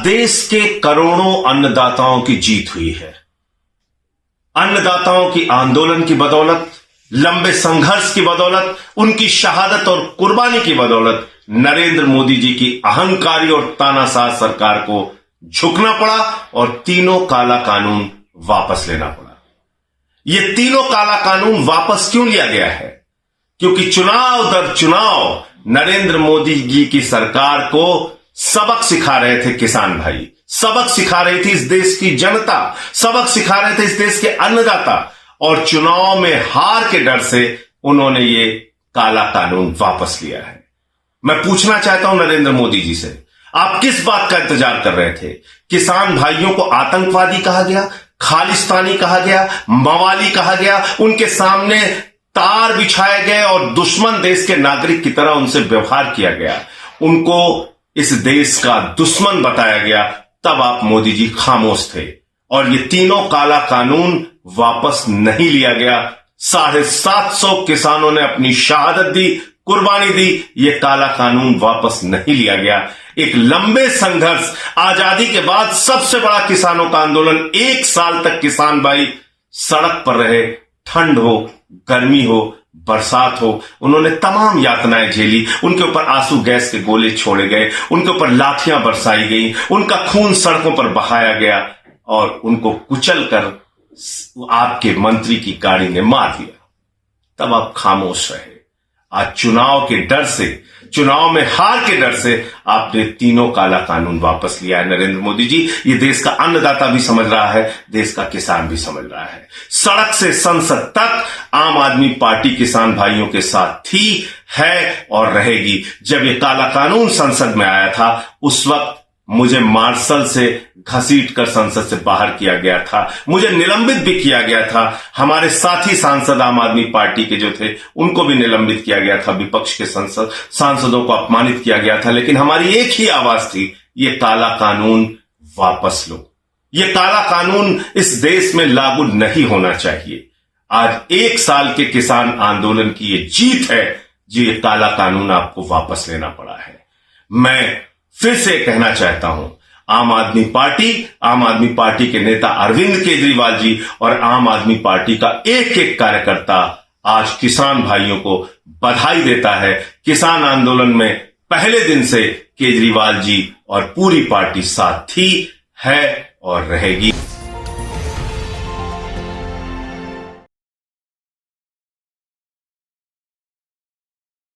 देश के करोड़ों अन्नदाताओं की जीत हुई है। अन्नदाताओं की आंदोलन की बदौलत, लंबे संघर्ष की बदौलत, उनकी शहादत और कुर्बानी की बदौलत नरेंद्र मोदी जी की अहंकारी और तानाशाह सरकार को झुकना पड़ा और तीनों काला कानून वापस लेना पड़ा। ये तीनों काला कानून वापस क्यों लिया गया है? क्योंकि चुनाव दर चुनाव नरेंद्र मोदी जी की सरकार को सबक सिखा रहे थे किसान भाई, सबक सिखा रही थी इस देश की जनता, सबक सिखा रहे थे इस देश के अन्नदाता, और चुनाव में हार के डर से उन्होंने ये काला कानून वापस लिया है। मैं पूछना चाहता हूं नरेंद्र मोदी जी से, आप किस बात का इंतजार कर रहे थे? किसान भाइयों को आतंकवादी कहा गया, खालिस्तानी कहा गया, मवाली कहा गया, उनके सामने तार बिछाए गए और दुश्मन देश के नागरिक की तरह उनसे व्यवहार किया गया, उनको इस देश का दुश्मन बताया गया, तब आप मोदी जी खामोश थे और ये तीनों काला कानून वापस नहीं लिया गया। 750 किसानों ने अपनी शहादत दी, कुर्बानी दी, ये काला कानून वापस नहीं लिया गया। एक लंबे संघर्ष, आजादी के बाद सबसे बड़ा किसानों का आंदोलन, 1 साल तक किसान भाई सड़क पर रहे, ठंड हो, गर्मी हो, बरसात हो, उन्होंने तमाम यातनाएं झेली, उनके ऊपर आंसू गैस के गोले छोड़े गए, उनके ऊपर लाठियां बरसाई गई, उनका खून सड़कों पर बहाया गया और उनको कुचलकर आपके मंत्री की गाड़ी ने मार दिया। तब आप खामोश रहे। आज चुनाव के डर से, चुनाव में हार के डर से आपने तीनों काला कानून वापस लिया है। नरेंद्र मोदी जी, ये देश का अन्नदाता भी समझ रहा है, देश का किसान भी समझ रहा है। सड़क से संसद तक आम आदमी पार्टी किसान भाइयों के साथ थी, है और रहेगी। जब ये काला कानून संसद में आया था, उस वक्त मुझे मार्शल से घसीटकर संसद से बाहर किया गया था, मुझे निलंबित भी किया गया था, हमारे साथी सांसद आम आदमी पार्टी के जो थे उनको भी निलंबित किया गया था, विपक्ष के सांसदों को अपमानित किया गया था, लेकिन हमारी एक ही आवाज थी, ये काला कानून वापस लो, ये काला कानून इस देश में लागू नहीं होना चाहिए। आज 1 साल के किसान आंदोलन की ये जीत है, जो ये काला कानून आपको वापस लेना पड़ा है। मैं फिर से कहना चाहता हूं, आम आदमी पार्टी के नेता अरविंद केजरीवाल जी और आम आदमी पार्टी का एक एक कार्यकर्ता आज किसान भाइयों को बधाई देता है। किसान आंदोलन में पहले दिन से केजरीवाल जी और पूरी पार्टी साथ थी, है और रहेगी।